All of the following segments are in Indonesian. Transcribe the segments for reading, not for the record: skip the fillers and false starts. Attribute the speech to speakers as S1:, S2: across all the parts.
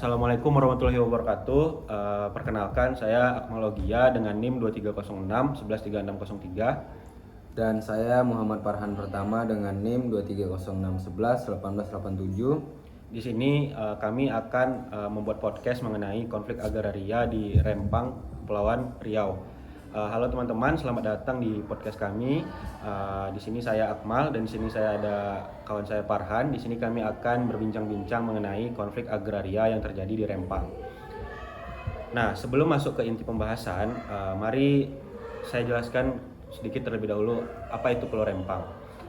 S1: Assalamualaikum warahmatullahi wabarakatuh. Perkenalkan, saya Akmalogia dengan NIM 2306 113603.
S2: Dan saya Muhammad Farhan Pertama dengan NIM 23061111887.
S1: Di sini kami akan membuat podcast mengenai konflik agraria di Rempang, Kepulauan Riau. Halo teman-teman, selamat datang di podcast kami. Di sini saya Akmal dan di sini saya ada kawan saya Farhan. Di sini kami akan berbincang-bincang mengenai konflik agraria yang terjadi di Rempang. Nah, sebelum masuk ke inti pembahasan, mari saya jelaskan sedikit terlebih dahulu apa itu Pulau Rempang.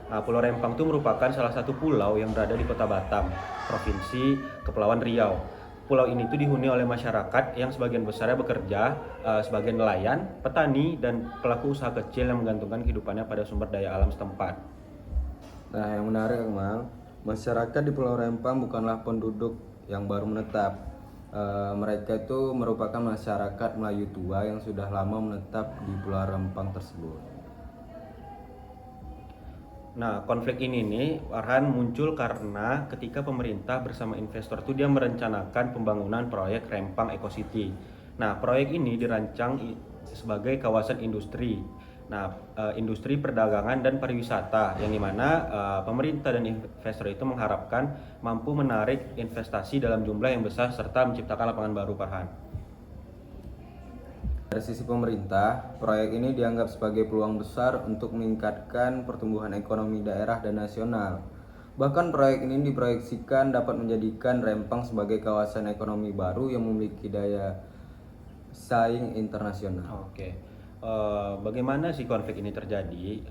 S1: Nah, Pulau Rempang itu merupakan salah satu pulau yang berada di Kota Batam, Provinsi Kepulauan Riau. Pulau ini tuh dihuni oleh masyarakat yang sebagian besarnya bekerja sebagai nelayan, petani, dan pelaku usaha kecil yang menggantungkan kehidupannya pada sumber daya alam setempat.
S2: Nah, yang menarik Akmal, masyarakat di Pulau Rempang bukanlah penduduk yang baru menetap. Mereka itu merupakan masyarakat Melayu tua yang sudah lama menetap di Pulau Rempang tersebut.
S1: Nah, konflik ini nih, Farhan, muncul karena ketika pemerintah bersama investor itu dia merencanakan pembangunan proyek Rempang Eco City. Nah, proyek ini dirancang sebagai kawasan industri. Nah, industri perdagangan dan pariwisata yang dimana pemerintah dan investor itu mengharapkan mampu menarik investasi dalam jumlah yang besar serta menciptakan lapangan baru, Farhan.
S2: Dari sisi pemerintah, proyek ini dianggap sebagai peluang besar untuk meningkatkan pertumbuhan ekonomi daerah dan nasional. Bahkan proyek ini diproyeksikan dapat menjadikan Rempang sebagai kawasan ekonomi baru yang memiliki daya saing internasional.
S1: Oke. Bagaimana sih konflik ini terjadi?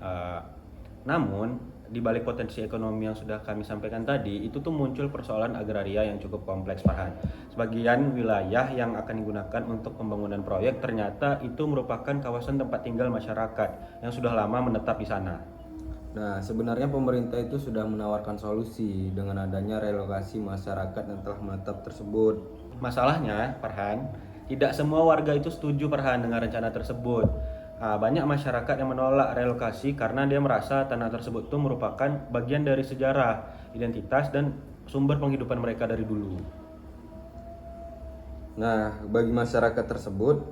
S1: Namun di balik potensi ekonomi yang sudah kami sampaikan tadi, itu tuh muncul persoalan agraria yang cukup kompleks, Farhan. Sebagian wilayah yang akan digunakan untuk pembangunan proyek ternyata itu merupakan kawasan tempat tinggal masyarakat yang sudah lama menetap di sana.
S2: Nah, sebenarnya pemerintah itu sudah menawarkan solusi dengan adanya relokasi masyarakat yang telah menetap tersebut.
S1: Masalahnya, Farhan, tidak semua warga itu setuju, Farhan, dengan rencana tersebut. Banyak masyarakat yang menolak relokasi karena dia merasa tanah tersebut itu merupakan bagian dari sejarah, identitas, dan sumber penghidupan mereka dari dulu.
S2: Nah, bagi masyarakat tersebut,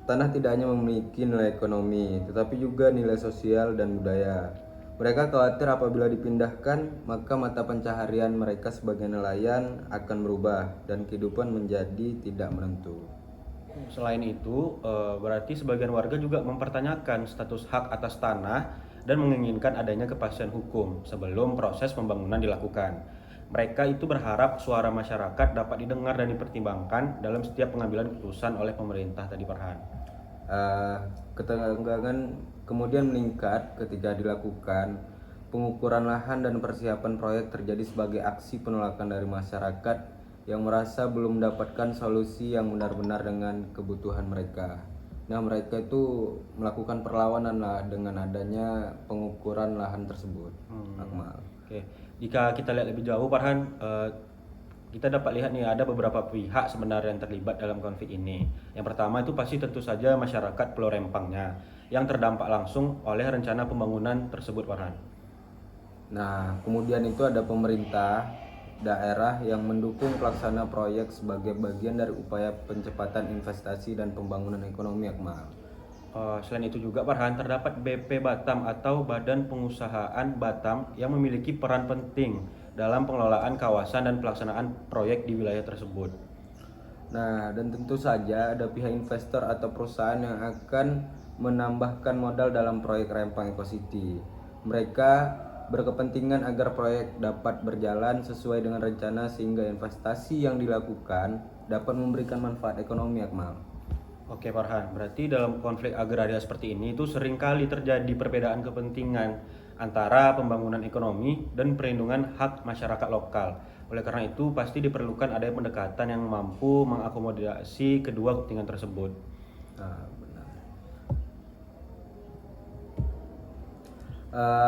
S2: tanah tidak hanya memiliki nilai ekonomi, tetapi juga nilai sosial dan budaya. Mereka khawatir apabila dipindahkan, maka mata pencaharian mereka sebagai nelayan akan berubah dan kehidupan menjadi tidak menentu.
S1: Selain itu, berarti sebagian warga juga mempertanyakan status hak atas tanah dan menginginkan adanya kepastian hukum sebelum proses pembangunan dilakukan. Mereka itu berharap suara masyarakat dapat didengar dan dipertimbangkan dalam setiap pengambilan keputusan oleh pemerintah tadi, Farhan.
S2: Eh, Ketegangan kemudian meningkat ketika dilakukan pengukuran lahan dan persiapan proyek terjadi sebagai aksi penolakan dari masyarakat yang merasa belum mendapatkan solusi yang benar-benar dengan kebutuhan mereka. Nah, mereka itu melakukan perlawanan lah dengan adanya pengukuran lahan tersebut. Akmal.
S1: Oke, jika kita lihat lebih jauh, Farhan, kita dapat lihat nih ada beberapa pihak sebenarnya yang terlibat dalam konflik ini. Yang pertama itu pasti tentu saja masyarakat Pulau Rempangnya yang terdampak langsung oleh rencana pembangunan tersebut, Farhan.
S2: Nah, kemudian itu ada pemerintah daerah yang mendukung pelaksana proyek sebagai bagian dari upaya pencepatan investasi dan pembangunan ekonomi, Akmal.
S1: Selain itu juga, Farhan, terdapat BP Batam atau Badan Pengusahaan Batam yang memiliki peran penting dalam pengelolaan kawasan dan pelaksanaan proyek di wilayah tersebut.
S2: Nah, dan tentu saja ada pihak investor atau perusahaan yang akan menambahkan modal dalam proyek Rempang Eco City. Mereka berkepentingan agar proyek dapat berjalan sesuai dengan rencana sehingga investasi yang dilakukan dapat memberikan manfaat ekonomi, Akmal.
S1: Oke, Farhan, berarti dalam konflik agraria seperti ini itu seringkali terjadi perbedaan kepentingan antara pembangunan ekonomi dan perlindungan hak masyarakat lokal. Oleh karena itu, pasti diperlukan adanya pendekatan yang mampu mengakomodasi kedua kepentingan tersebut.
S2: Nah, benar.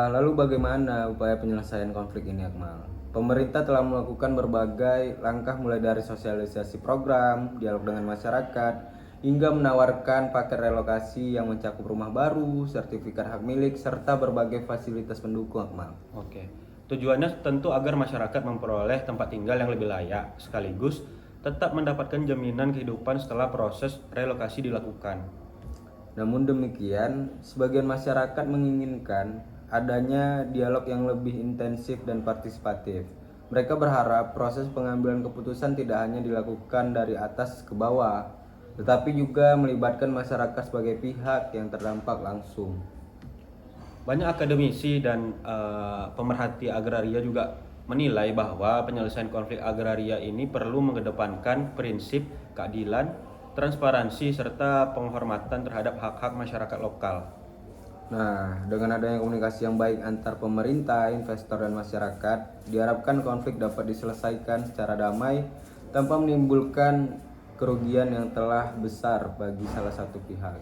S2: Lalu bagaimana upaya penyelesaian konflik ini, Akmal? Pemerintah telah melakukan berbagai langkah mulai dari sosialisasi program, dialog dengan masyarakat, hingga menawarkan paket relokasi yang mencakup rumah baru, sertifikat hak milik, serta berbagai fasilitas pendukung, Akmal.
S1: Oke. Tujuannya tentu agar masyarakat memperoleh tempat tinggal yang lebih layak, sekaligus tetap mendapatkan jaminan kehidupan setelah proses relokasi dilakukan.
S2: Namun demikian, sebagian masyarakat menginginkan adanya dialog yang lebih intensif dan partisipatif. Mereka berharap proses pengambilan keputusan tidak hanya dilakukan dari atas ke bawah, tetapi juga melibatkan masyarakat sebagai pihak yang terdampak langsung.
S1: Banyak akademisi dan pemerhati agraria juga menilai bahwa penyelesaian konflik agraria ini perlu mengedepankan prinsip keadilan, transparansi, serta penghormatan terhadap hak-hak masyarakat lokal.
S2: Nah, dengan adanya komunikasi yang baik antar pemerintah, investor, dan masyarakat, diharapkan konflik dapat diselesaikan secara damai tanpa menimbulkan kerugian yang telah besar bagi salah satu pihak.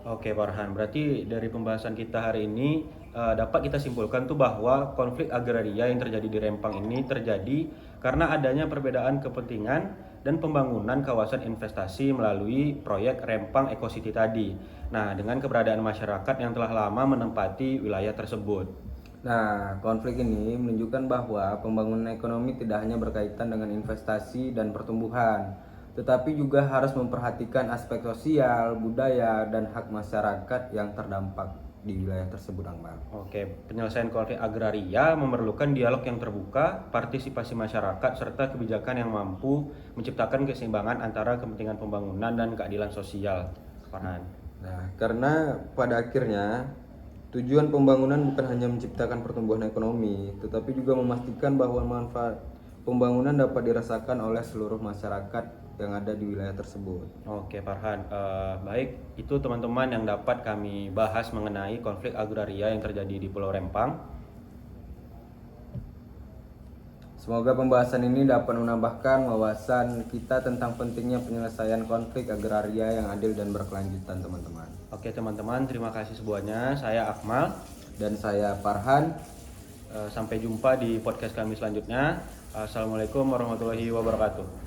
S1: Oke, Farhan. Berarti dari pembahasan kita hari ini dapat kita simpulkan tuh bahwa konflik agraria yang terjadi di Rempang ini terjadi karena adanya perbedaan kepentingan dan pembangunan kawasan investasi melalui proyek Rempang Eco City tadi. Nah, dengan keberadaan masyarakat yang telah lama menempati wilayah tersebut.
S2: Nah, konflik ini menunjukkan bahwa pembangunan ekonomi tidak hanya berkaitan dengan investasi dan pertumbuhan, tetapi juga harus memperhatikan aspek sosial, budaya, dan hak masyarakat yang terdampak di wilayah tersebut, Akmal.
S1: Oke, penyelesaian konflik agraria memerlukan dialog yang terbuka, partisipasi masyarakat, serta kebijakan yang mampu menciptakan keseimbangan antara kepentingan pembangunan dan keadilan sosial. Farhan.
S2: Nah, karena pada akhirnya tujuan pembangunan bukan hanya menciptakan pertumbuhan ekonomi, tetapi juga memastikan bahwa manfaat pembangunan dapat dirasakan oleh seluruh masyarakat yang ada di wilayah tersebut.
S1: Oke, Farhan. Baik, itu teman-teman yang dapat kami bahas mengenai konflik agraria yang terjadi di Pulau Rempang.
S2: Semoga pembahasan ini dapat menambahkan wawasan kita tentang pentingnya penyelesaian konflik agraria yang adil dan berkelanjutan, teman-teman.
S1: Oke, teman-teman, terima kasih semuanya. Saya Akmal.
S2: Dan saya Farhan.
S1: Sampai jumpa di podcast kami selanjutnya. Assalamualaikum warahmatullahi wabarakatuh.